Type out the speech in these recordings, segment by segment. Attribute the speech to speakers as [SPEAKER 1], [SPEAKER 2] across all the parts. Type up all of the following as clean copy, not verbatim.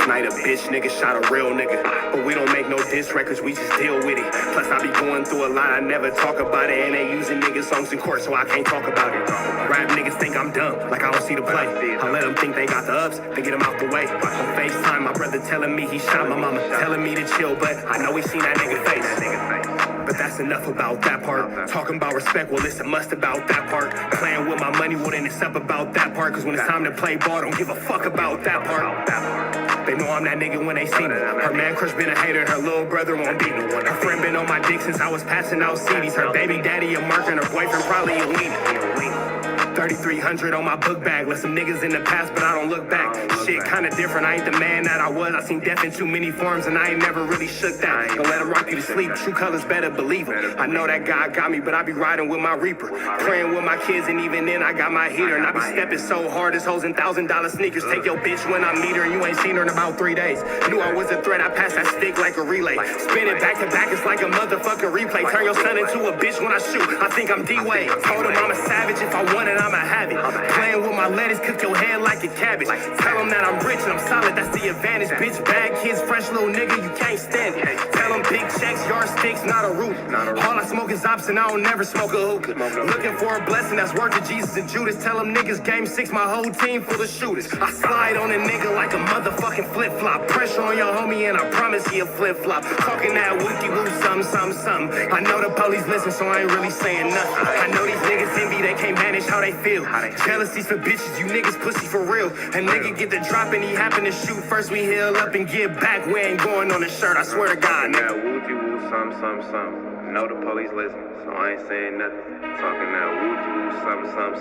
[SPEAKER 1] night a bitch nigga shot a real nigga. But we don't make no diss records, we just deal with it. Plus I be going through a lot, I never talk about it. And they using niggas songs in court, so I can't talk about it. Rap niggas think I'm dumb, like I don't see the play. I let them think they got the ups, then get them out the way. On FaceTime, my brother telling me he shot my mama, telling me to chill, but I know he seen that nigga face. But that's enough about that part. Talking about respect, well, it's a must about that part. Playing with my money, well, then it's up about that part. Cause when it's time to play ball, don't give a fuck about that part. They know I'm that nigga when they see me. Her man crush been a hater, and her little brother won't beat me. Her friend been on my dick since I was passing out CDs. Her baby daddy a mark, and her boyfriend probably a weenie. 3,300 on my book bag. Let some niggas in the past, but I don't look back. Shit kinda different, I ain't the man that I was. I seen death in too many forms, and I ain't never really shook that. Don't let him rock you to sleep, true colors better believe him. I know that God got me, but I be riding with my reaper. Praying with my kids, and even then I got my heater. And I be stepping so hard, this hoes in $1,000 sneakers. Take your bitch when I meet her, and you ain't seen her in about 3 days. Knew I was a threat, I passed that stick like a relay. Spin it back to back, it's like a motherfucking replay. Turn your son into a bitch when I shoot, I think I'm D-Wade. Told him I'm a savage, if I want it, I'ma have it. Playing with my lettuce, cook your head like a cabbage. Tell them that I'm rich and I'm solid, that's the advantage. Bitch, bad kids, fresh little nigga, you can't stand it. Tell them big checks, yardsticks, not a roof. All I smoke is ops and I don't never smoke a hookah. Looking for a blessing that's worth it, Jesus and Judas. Tell them niggas game 6, my whole team full of shooters. I slide on a nigga like a motherfucking flip-flop. Pressure on your homie and I promise he a flip-flop. Talking that wookie-woo, something. I know the police listen, so I ain't really saying nothing. I know these niggas envy, they can't manage how they feel. Jealousy's for bitches, you niggas pussy for real. A nigga get the drop and he happen to shoot. First we heal up and get back. We ain't going on the shirt, I swear to God, nigga. Wooty-woo, something. Know the police listen, so I ain't saying nothing. Talking that wooty-woo,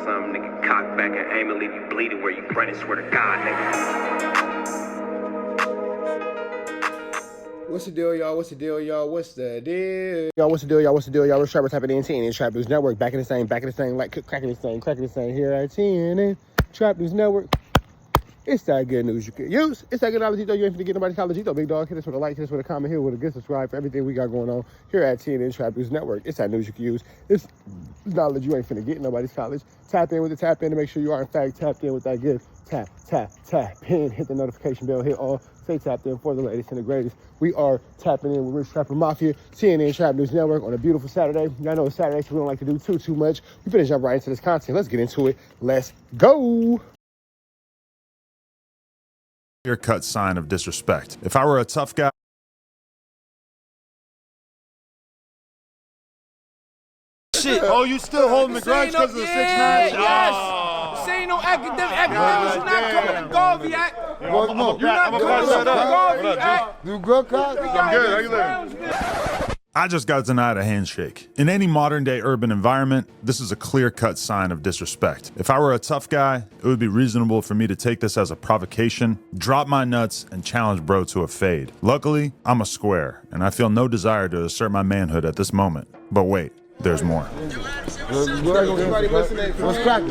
[SPEAKER 1] something. Nigga cock back and aim and leave you bleeding where you running, swear to God, nigga.
[SPEAKER 2] What's the deal, y'all? What's the deal? We're Sharper Type of TNN Trap News Network. Back in the same, like cracking the same here at TNN Trap News Network. It's that good news you can use. It's that good knowledge, though. You ain't finna get nobody's college, though. Big dog, hit us with a like, hit us with a comment, here with a good subscribe for everything we got going on here at TNN Trap News Network. It's that news you can use. It's knowledge you ain't finna get nobody's college. Tap in to make sure you are, in fact, tapped in with that good tap in. Hit the notification bell, hit all. Stay tapped in for the latest and the greatest. We are tapping in with Rich Trapper Mafia, TNN Trap News Network on a beautiful Saturday. Y'all know it's Saturday, so we don't like to do too much. We finna jump right into this content. Let's get into it. Let's go.
[SPEAKER 3] Clear-cut sign of disrespect. If I were a tough guy.
[SPEAKER 4] Shit. Oh, you still holding the grudge because of the 6'9"?
[SPEAKER 5] Yes. This ain't no academics. You're not coming to Garvey Act. You're not coming to Garvey Act.
[SPEAKER 4] You good, Cos? I'm good. How you living?
[SPEAKER 3] I just got denied a handshake. In any modern day urban environment, this is a clear-cut sign of disrespect. If I were a tough guy, it would be reasonable for me to take this as a provocation, drop my nuts, and challenge bro to a fade. Luckily, I'm a square, and I feel no desire to assert my manhood at this moment. But wait, there's more.
[SPEAKER 4] What's cracking?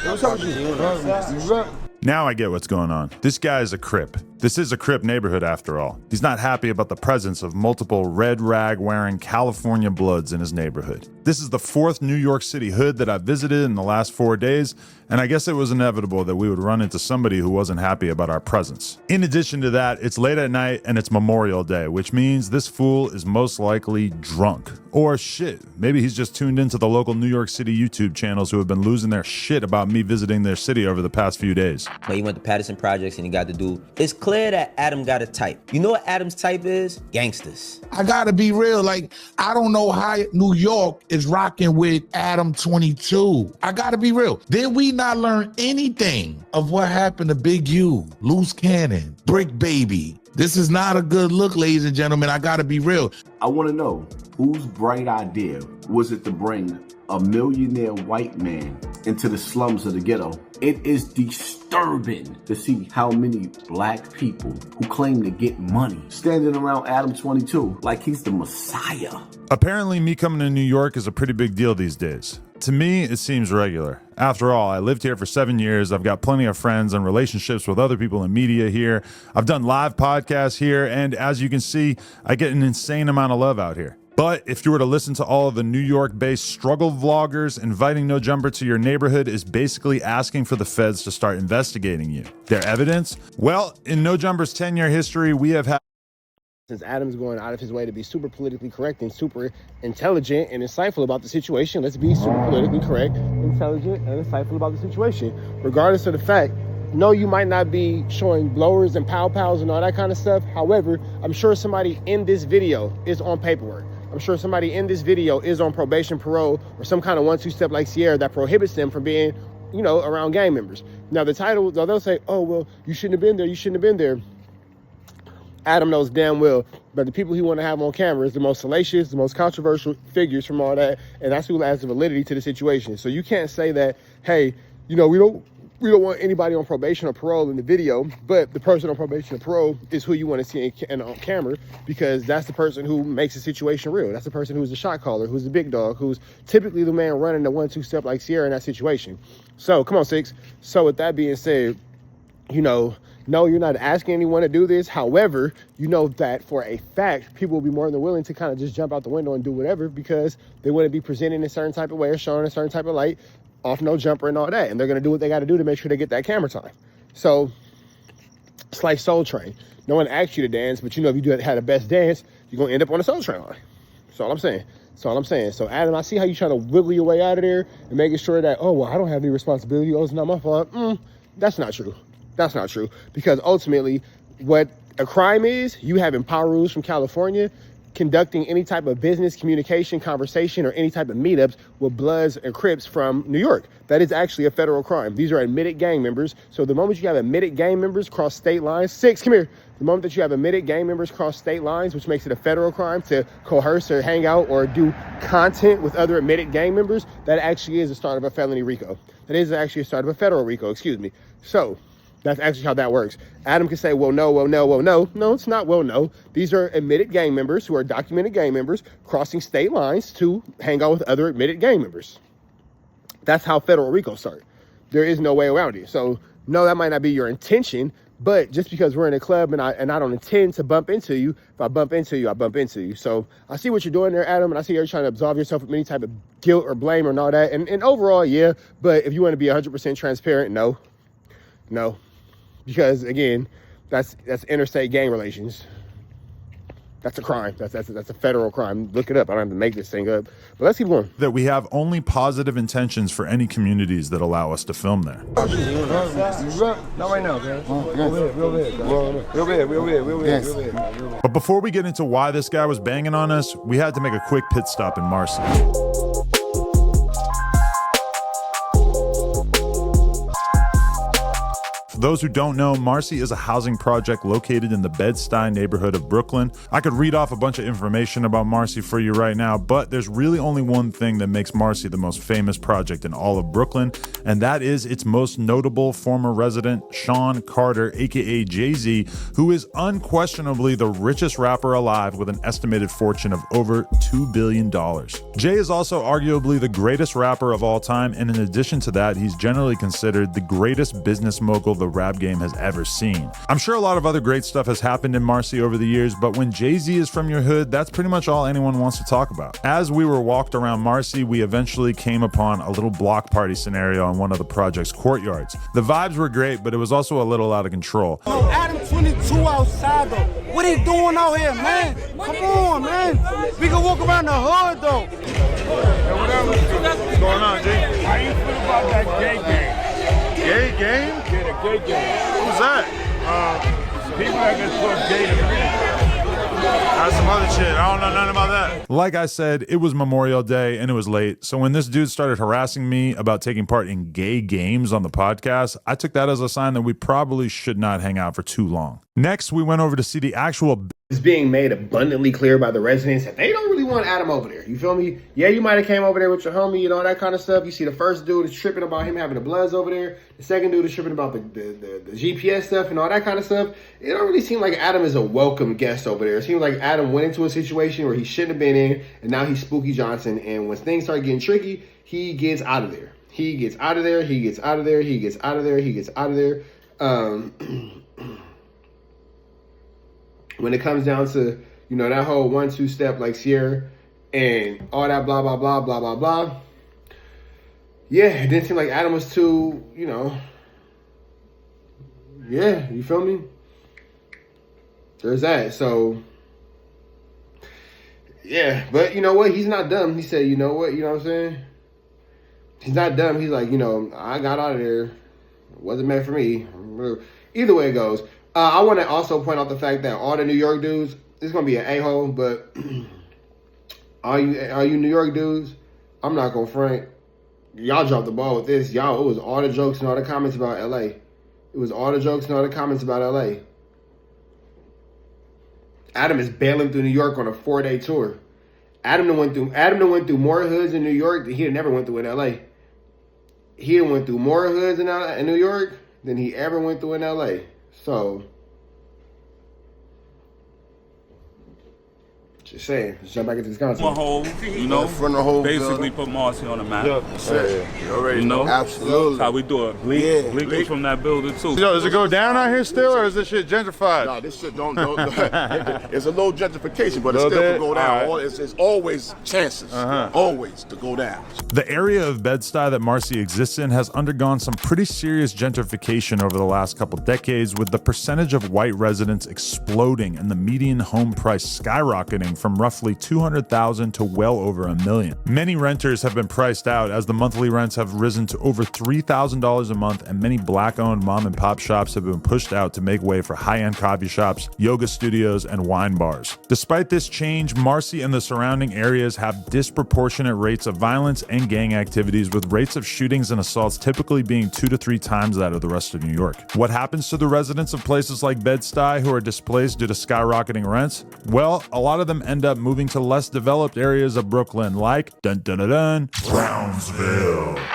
[SPEAKER 4] What's up with you?
[SPEAKER 3] Now I get what's going on. This guy is a Crip. This is a Crip neighborhood after all. He's not happy about the presence of multiple red rag wearing California Bloods in his neighborhood. This is the 4th New York City hood that I visited in the last 4 days, and I guess it was inevitable that we would run into somebody who wasn't happy about our presence. In addition to that, it's late at night and it's Memorial Day, which means this fool is most likely drunk. Or shit, maybe he's just tuned into the local New York City YouTube channels who have been losing their shit about me visiting their city over the past few days.
[SPEAKER 6] When he went to Patterson Projects and he got the dude, it's clear that Adam got a type. You know what Adam's type is? Gangsters.
[SPEAKER 7] I gotta be real, like, I don't know how New York is rocking with ADAM22. I gotta be real. Did we not learn anything of what happened to Big U, Luce Cannon, Bricc Baby? This is not a good look, ladies and gentlemen. I gotta be real.
[SPEAKER 8] I wanna know, whose bright idea was it to bring a millionaire white man into the slums of the ghetto? It is disturbing to see how many black people who claim to get money standing around ADAM22 like he's the messiah.
[SPEAKER 3] Apparently, me coming to New York is a pretty big deal these days. To me, it seems regular. After all, I lived here for 7 years. I've got plenty of friends and relationships with other people in media here. I've done live podcasts here, and as you can see, I get an insane amount of love out here. But if you were to listen to all of the New York-based struggle vloggers, inviting No Jumper to your neighborhood is basically asking for the feds to start investigating you. Their evidence? Well, in No Jumper's 10-year history, we have had...
[SPEAKER 2] Since Adam's going out of his way to be super politically correct and super intelligent and insightful about the situation, let's be super politically correct, intelligent, and insightful about the situation. Regardless of the fact, no, you might not be showing blowers and pow-pows and all that kind of stuff. However, I'm sure somebody in this video is on paperwork. I'm sure somebody in this video is on probation, parole, or some kind of 1-2 step like Sierra that prohibits them from being, you know, around gang members. Now, the title, they'll say, oh, well, you shouldn't have been there. You shouldn't have been there. Adam knows damn well, but the people he want to have on camera is the most salacious, the most controversial figures from all that, and that's who adds the validity to the situation. So you can't say that, hey, you know, we don't want anybody on probation or parole in the video, but the person on probation or parole is who you want to see on camera, because that's the person who makes the situation real. That's the person who's the shot caller, who's the big dog, who's typically the man running the 1-2 step like Sierra in that situation. So come on, Six. So with that being said, you know, no, you're not asking anyone to do this. However, you know that for a fact, people will be more than willing to kind of just jump out the window and do whatever because they want to be presented in a certain type of way or shown in a certain type of light off No Jumper and all that. And they're going to do what they got to do to make sure they get that camera time. So it's like Soul Train. No one asked you to dance, but you know, if you had a best dance, you're going to end up on a Soul Train line. That's all I'm saying. That's all I'm saying. So Adam, I see how you're trying to wiggle your way out of there and making sure that, oh, well, I don't have any responsibility. Oh, it's not my fault. That's not true. That's not true, because ultimately what a crime is, you having power rules from California, conducting any type of business, communication, conversation, or any type of meetups with Bloods and Crips from New York. That is actually a federal crime. These are admitted gang members. So the moment you have admitted gang members cross state lines, Six, come here. The moment that you have admitted gang members cross state lines, which makes it a federal crime to coerce or hang out or do content with other admitted gang members, that actually is the start of a felony RICO. That is actually a start of a federal RICO, excuse me. So that's actually how that works. Adam can say, well, no, well, no, well, no. No, it's not well, no. These are admitted gang members who are documented gang members crossing state lines to hang out with other admitted gang members. That's how federal RICO start. There is no way around it. So, no, that might not be your intention, but just because we're in a club and I don't intend to bump into you, if I bump into you, I bump into you. So I see what you're doing there, Adam, and I see you're trying to absolve yourself of any type of guilt or blame or all that. And overall, yeah, but if you want to be 100% transparent, no. Because again, that's interstate gang relations. That's a crime. That's a federal crime. Look it up. I don't have to make this thing up. But let's keep going.
[SPEAKER 3] That we have only positive intentions for any communities that allow us to film there.
[SPEAKER 5] Not right now, man. Real bad.
[SPEAKER 3] But before we get into why this guy was banging on us, we had to make a quick pit stop in Marcy. For those who don't know, Marcy is a housing project located in the Bed-Stuy neighborhood of Brooklyn. I could read off a bunch of information about Marcy for you right now, but there's really only one thing that makes Marcy the most famous project in all of Brooklyn, and that is its most notable former resident, Sean Carter, aka Jay-Z, who is unquestionably the richest rapper alive with an estimated fortune of over $2 billion. Jay is also arguably the greatest rapper of all time, and in addition to that, he's generally considered the greatest business mogul the rap game has ever seen. I'm sure a lot of other great stuff has happened in Marcy over the years, but when Jay-Z is from your hood, that's pretty much all anyone wants to talk about. As we were walked around Marcy, we eventually came upon a little block party scenario on one of the project's courtyards. The vibes were great, but it was also a little out of control.
[SPEAKER 5] ADAM22 outside though. What they doing out here, man? Come on, man. We can walk around the hood though.
[SPEAKER 4] What's going on, G?
[SPEAKER 5] How you feel about that gay game?
[SPEAKER 4] Gay game?
[SPEAKER 5] Yeah, the gay game.
[SPEAKER 4] Who's that?
[SPEAKER 5] People that get called gay to me.
[SPEAKER 4] That's some other shit. I don't know nothing about that.
[SPEAKER 3] Like I said, it was Memorial Day and it was late, so when this dude started harassing me about taking part in gay games on the podcast, I took that as a sign that we probably should not hang out for too long. Next, we went over to see the actual...
[SPEAKER 2] It's being made abundantly clear by the residents that they don't really want Adam over there. You feel me? Yeah, you might have came over there with your homie and all that kind of stuff. You see the first dude is tripping about him having the Bloods over there. The second dude is tripping about the GPS stuff and all that kind of stuff. It don't really seem like Adam is a welcome guest over there. It seems like Adam went into a situation where he shouldn't have been in, and now he's Spooky Johnson. And when things start getting tricky, he gets out of there. He gets out of there. He gets out of there. He gets out of there. He gets out of there. When it comes down to, you know, that whole 1-2 step like Sierra, and all that blah, blah, blah, blah, blah, blah. Yeah, it didn't seem like Adam was too, you know, yeah, you feel me? There's that. So, yeah, but you know what? He's not dumb. He said, you know what? You know what I'm saying? He's not dumb. He's like, you know, I got out of there. It wasn't meant for me. Either way it goes. I want to also point out the fact that all the New York dudes, this is going to be an a-hole, but all you New York dudes, I'm not going to front. Y'all dropped the ball with this. Y'all, it was all the jokes and all the comments about LA. It was all the jokes and all the comments about LA. Adam is bailing through New York on a 4-day tour. Adam done went through more hoods in New York than he had never went through in LA. He went through more hoods in New York than he ever went through in LA. So, just saying. Let's jump back into this concept.
[SPEAKER 5] My whole, you know,
[SPEAKER 4] From the whole
[SPEAKER 5] basically put Marcy on the map.
[SPEAKER 4] You already know. Absolutely.
[SPEAKER 5] That's how we do it. Bleak was from that building too.
[SPEAKER 4] Yo, does it go down out here still, or is this shit gentrified?
[SPEAKER 9] No, this shit don't. It's a little gentrification, but it still can go down.
[SPEAKER 4] Right.
[SPEAKER 9] It's always chances, always to go down.
[SPEAKER 3] The area of Bed-Stuy that Marcy exists in has undergone some pretty serious gentrification over the last couple decades, with the percentage of white residents exploding and the median home price skyrocketing from roughly $200,000 to well over $1 million. Many renters have been priced out as the monthly rents have risen to over $3,000 a month, and many black-owned mom-and-pop shops have been pushed out to make way for high-end coffee shops, yoga studios, and wine bars. Despite this change, Marcy and the surrounding areas have disproportionate rates of violence and gang activities, with rates of shootings and assaults typically being 2 to 3 times that of the rest of New York. What happens to the residents of places like Bed-Stuy who are displaced due to skyrocketing rents? Well, a lot of them end up moving to less developed areas of Brooklyn, like Brownsville,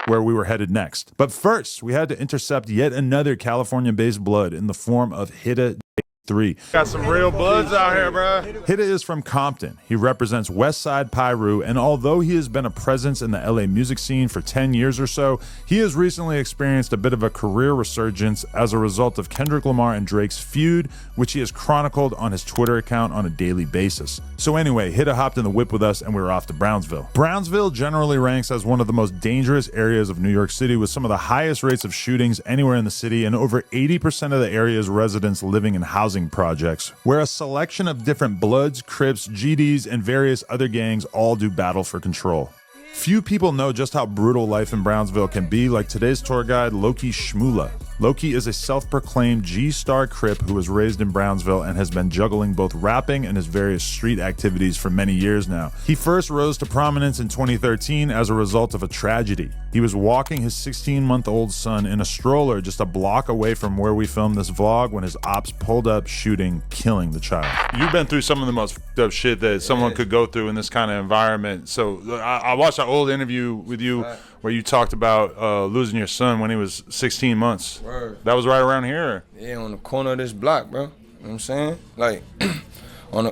[SPEAKER 3] where we were headed next. But first, we had to intercept yet another California-based blood in the form of Hitta 3.
[SPEAKER 4] Got some real bloods out here, bro.
[SPEAKER 3] Hitta is from Compton. He represents West Side Pyru, and although he has been a presence in the LA music scene for 10 years or so, he has recently experienced a bit of a career resurgence as a result of Kendrick Lamar and Drake's feud, which he has chronicled on his Twitter account on a daily basis. So anyway, Hitta hopped in the whip with us and we were off to Brownsville. Brownsville generally ranks as one of the most dangerous areas of New York City, with some of the highest rates of shootings anywhere in the city, and over 80% of the area's residents living in housing projects, where a selection of different Bloods, Crips, GDs, and various other gangs all do battle for control. Few people know just how brutal life in Brownsville can be, like today's tour guide, Loki Shmula. Loki is a self-proclaimed G-Star Crip who was raised in Brownsville and has been juggling both rapping and his various street activities for many years now. He first rose to prominence in 2013 as a result of a tragedy. He was walking his 16-month-old son in a stroller just a block away from where we filmed this vlog when his ops pulled up, shooting, killing the child.
[SPEAKER 4] You've been through some of the most fucked up shit that someone could go through in this kind of environment. So I watched an old interview with you where you talked about losing your son when he was 16 months.
[SPEAKER 5] Word.
[SPEAKER 4] That was right around here.
[SPEAKER 5] Yeah, on the corner of this block, bro. You know what I'm saying? Like,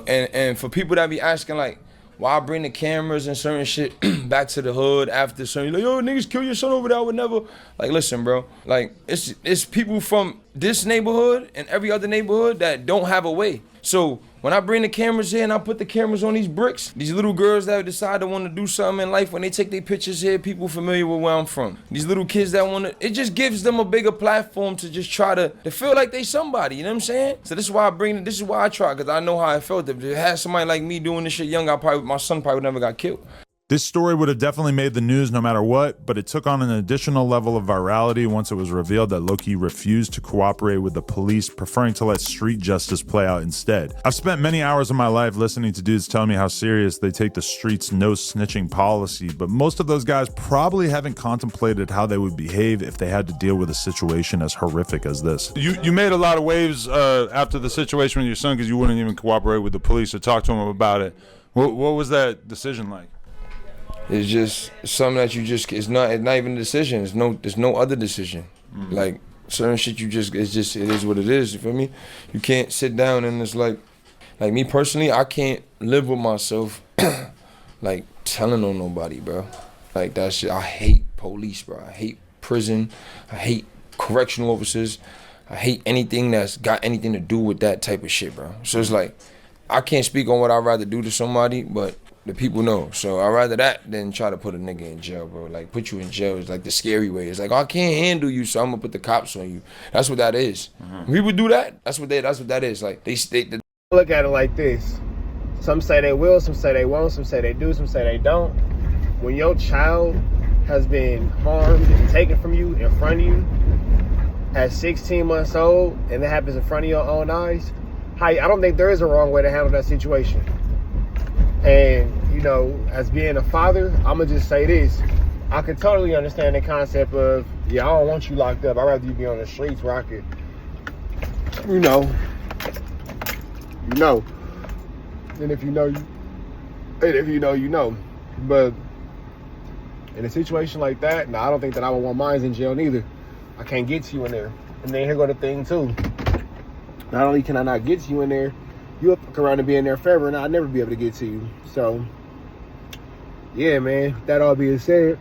[SPEAKER 5] and for people that be asking, like, why I bring the cameras and certain shit back to the hood after certain, like, yo, niggas kill your son over there, I would never. Like, listen, bro. Like, it's people from this neighborhood and every other neighborhood that don't have a way. So when I bring the cameras here and I put the cameras on these bricks, these little girls that decide to want to do something in life, when they take their pictures here, people familiar with where I'm from. These little kids that want to, it just gives them a bigger platform to just try to feel like they somebody, you know what I'm saying? So this is why I bring it, this is why I try, because I know how I felt. If it had somebody like me doing this shit young, my son probably never got killed.
[SPEAKER 3] This story would have definitely made the news no matter what, but it took on an additional level of virality once it was revealed that Loki refused to cooperate with the police, preferring to let street justice play out instead. I've spent many hours of my life listening to dudes tell me how serious they take the street's no snitching policy, but most of those guys probably haven't contemplated how they would behave if they had to deal with a situation as horrific as this.
[SPEAKER 4] You made a lot of waves after the situation with your son because you wouldn't even cooperate with the police or talk to him about it. What was that decision like?
[SPEAKER 5] It's just something that you just, it's not even a decision. There's no other decision. Like certain shit it is what it is, you feel me? You can't sit down and it's like me personally, I can't live with myself like telling on nobody, bro. Like that shit, I hate police, bro. I hate prison. I hate correctional officers. I hate anything that's got anything to do with that type of shit, bro. So it's like, I can't speak on what I'd rather do to somebody, but the people know. So I'd rather that than try to put a nigga in jail, bro. Like, put you in jail is like the scary way. It's like, oh, I can't handle you, so I'm gonna put the cops on you. That's what that is. When people do that, that's what that is. Like, they
[SPEAKER 2] look at it like this. Some say they will, some say they won't, some say they do, some say they don't. When your child has been harmed and taken from you in front of you at 16 months old, and that happens in front of your own eyes, I don't think there is a wrong way to handle that situation. And, you know, as being a father, I'm gonna just say this. I can totally understand the concept of, yeah, I don't want you locked up. I'd rather you be on the streets where I could, you know. And if you know, you know. But in a situation like that, I don't think that I would want mine in jail neither. I can't get to you in there. And then here go the thing too. Not only can I not get to you in there, you'll fuck around and be in there forever and I'll never be able to get to you. So, yeah, man, that all being said,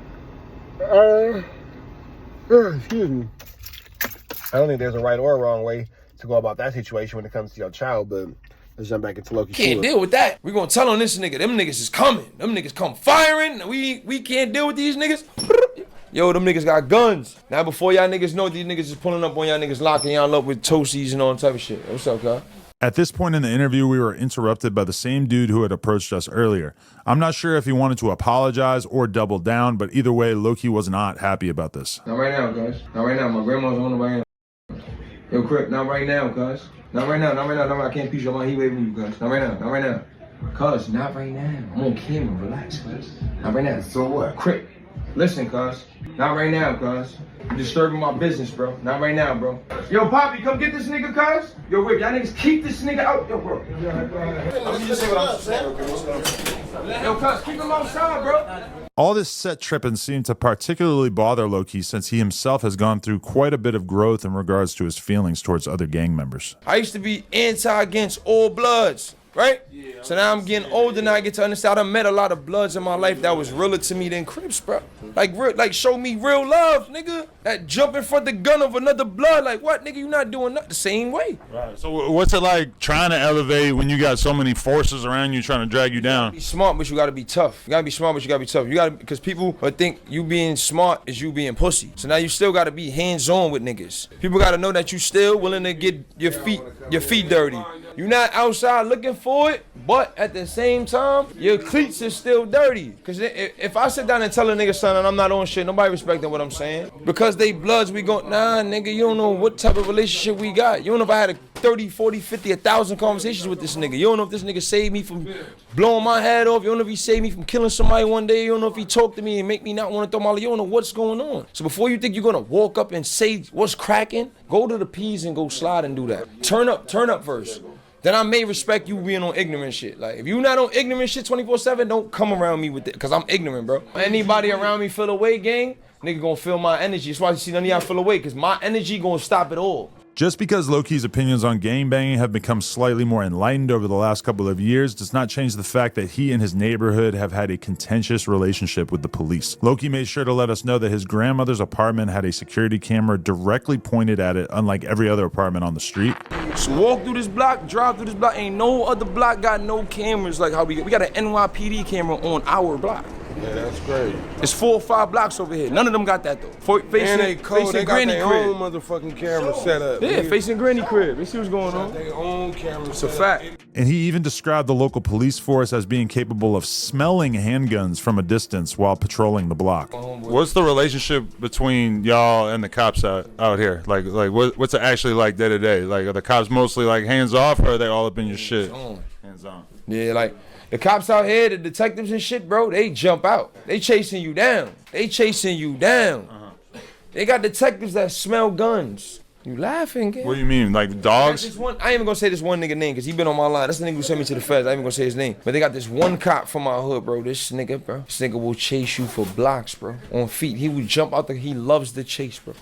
[SPEAKER 2] excuse me. I don't think there's a right or a wrong way to go about that situation when it comes to your child, but let's jump back into Loki.
[SPEAKER 5] Can't deal with that. We gonna tell on this nigga. Them niggas is coming. Them niggas come firing. We can't deal with these niggas. Yo, them niggas got guns. Now before y'all niggas know, these niggas is pulling up on y'all niggas, locking y'all up with toasties and all that type of shit. What's up, guy?
[SPEAKER 3] At this point in the interview, we were interrupted by the same dude who had approached us earlier. I'm not sure if he wanted to apologize or double down, but either way, Loki was not happy about this.
[SPEAKER 5] Not right now, guys. Not right now. My grandma's on the way. Yo, Crip, not right now, cuz. Not right now. I can't piece your mind. He waving you, cuz. Not right now. Cuz, not right now. I'm on camera. Relax, cuz. Not right now.
[SPEAKER 7] So what?
[SPEAKER 5] Crip, listen, cuz. Not right now, cuz. You're disturbing my business, bro. Not right now, bro. Yo, Poppy, come get this nigga, cuz. Yo, Rick, y'all niggas keep this nigga out. Yo, bro. Yo, cuz, keep him outside, bro.
[SPEAKER 3] All this set tripping seemed to particularly bother Loki since he himself has gone through quite a bit of growth in regards to his feelings towards other gang members.
[SPEAKER 5] I used to be against all bloods, right? Yeah, so now I'm getting older, now I get to understand. I met a lot of bloods in my life that was realer to me than Crips, bro. Like show me real love, nigga. That jump in front of the gun of another blood, like what, nigga? You not doing that the same way.
[SPEAKER 4] Right. So what's it like trying to elevate when you got so many forces around you trying to drag you down?
[SPEAKER 5] Be smart, but you gotta be tough. You gotta be smart, but you gotta be tough. You gotta, because people would think you being smart is you being pussy. So now you still gotta be hands-on with niggas. People gotta know that you still willing to get your feet dirty. You're not outside looking for it, but at the same time, your cleats is still dirty. Cause if I sit down and tell a nigga something and I'm not on shit, nobody respecting what I'm saying. Because they bloods, we go, nah, nigga, you don't know what type of relationship we got. You don't know if I had 30, 40, 50, 1,000 conversations with this nigga. You don't know if this nigga saved me from blowing my head off. You don't know if he saved me from killing somebody one day. You don't know if he talked to me and make me not want to throw my life. You don't know what's going on. So before you think you're gonna walk up and say what's cracking, go to the P's and go slide and do that. Turn up first. Then I may respect you being on ignorant shit. Like, if you not on ignorant shit 24/7, don't come around me with it, because I'm ignorant, bro. Anybody around me feel away, gang, nigga gonna feel my energy. That's why you see none of y'all feel away, because my energy gonna stop it all.
[SPEAKER 3] Just because Loki's opinions on gangbanging have become slightly more enlightened over the last couple of years does not change the fact that he and his neighborhood have had a contentious relationship with the police. Loki made sure to let us know that his grandmother's apartment had a security camera directly pointed at it, unlike every other apartment on the street.
[SPEAKER 5] Just walk through this block, drive through this block, ain't no other block got no cameras like how we got an NYPD camera on our block.
[SPEAKER 10] Yeah, that's great.
[SPEAKER 5] It's 4 or 5 blocks over here. None of them got that though.
[SPEAKER 10] And they cold. They got
[SPEAKER 5] Granny
[SPEAKER 10] their
[SPEAKER 5] crib.
[SPEAKER 10] own motherfucking camera set up.
[SPEAKER 5] Yeah, facing Granny crib. They see what's going on.
[SPEAKER 10] Their own camera.
[SPEAKER 5] It's a fact.
[SPEAKER 3] And he even described the local police force as being capable of smelling handguns from a distance while patrolling the block.
[SPEAKER 4] What's the relationship between y'all and the cops out here? Like what's it actually like day to day? Like, are the cops mostly like hands off, or are they all up in your shit? Hands on.
[SPEAKER 5] Yeah, like the cops out here, the detectives and shit, bro, they jump out. They chasing you down. They got detectives that smell guns. You laughing, kid?
[SPEAKER 4] What do you mean, like dogs?
[SPEAKER 5] I ain't even gonna say this one nigga name, because he been on my line. That's the nigga who sent me to the feds. I ain't even gonna say his name. But they got this one cop from my hood, bro. This nigga will chase you for blocks, bro. On feet. He will jump out he loves the chase, bro.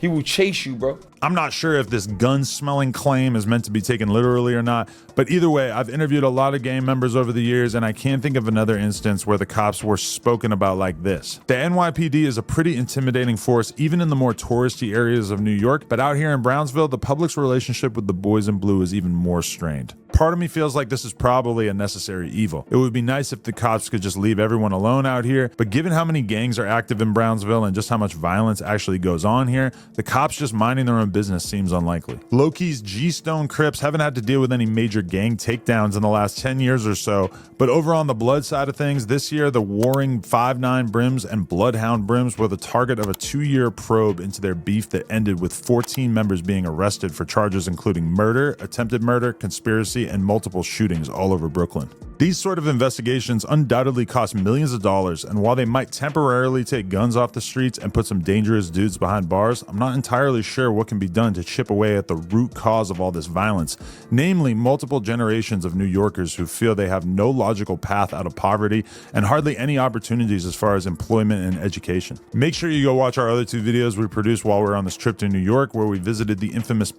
[SPEAKER 5] He will chase you, bro.
[SPEAKER 3] I'm not sure if this gun-smelling claim is meant to be taken literally or not, but either way, I've interviewed a lot of gang members over the years, and I can't think of another instance where the cops were spoken about like this. The NYPD is a pretty intimidating force, even in the more touristy areas of New York, but out here in Brownsville, the public's relationship with the boys in blue is even more strained. Part of me feels like this is probably a necessary evil. It would be nice if the cops could just leave everyone alone out here, but given how many gangs are active in Brownsville and just how much violence actually goes on here, the cops just minding their own business seems unlikely. Low-key's G-Stone Crips haven't had to deal with any major gang takedowns in the last 10 years or so, but over on the blood side of things, this year the warring 5'9 Brims and Bloodhound Brims were the target of a 2-year probe into their beef that ended with 14 members being arrested for charges including murder, attempted murder, conspiracy, and multiple shootings all over Brooklyn. These sort of investigations undoubtedly cost millions of dollars, and while they might temporarily take guns off the streets and put some dangerous dudes behind bars, I'm not entirely sure what can be done to chip away at the root cause of all this violence, namely multiple generations of New Yorkers who feel they have no logical path out of poverty and hardly any opportunities as far as employment and education. Make sure you go watch our other 2 videos we produced while we were on this trip to New York, where we visited the infamous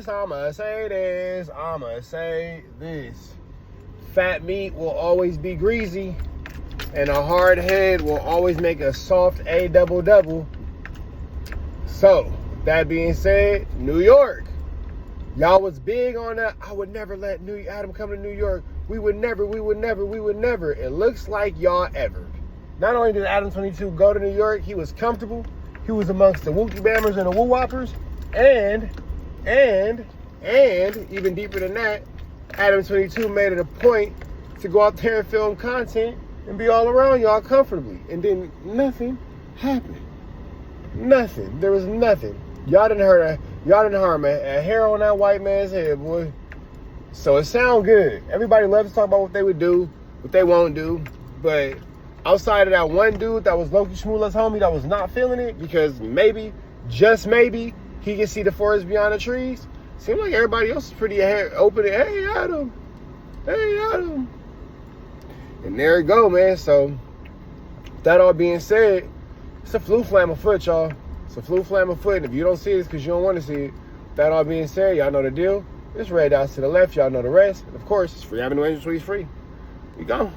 [SPEAKER 2] I'ma say this. Fat meat will always be greasy, and a hard head will always make a soft A double. So, that being said, New York. Y'all was big on that. I would never let Adam come to New York. We would never. It looks like y'all ever. Not only did ADAM22 go to New York, he was comfortable. He was amongst the Wookie Bammers and the Woo Whoppers. And even deeper than that, ADAM22 made it a point to go out there and film content and be all around y'all comfortably. And then nothing happened. Nothing. There was nothing. Y'all didn't harm a hair on that white man's head, boy. So it sound good. Everybody loves to talk about what they would do, what they won't do. But outside of that one dude that was Loki Shmula's homie that was not feeling it because maybe, just maybe, he can see the forest beyond the trees. Seems like everybody else is pretty open. Hey, Adam. And there you go, man. So, that all being said, it's a flu flam afoot, y'all. It's a flu flam afoot. And if you don't see it, it's because you don't want to see it. That all being said, y'all know the deal. It's red dots to the left. Y'all know the rest. And of course, it's free Avenue Angel Suites free. We go.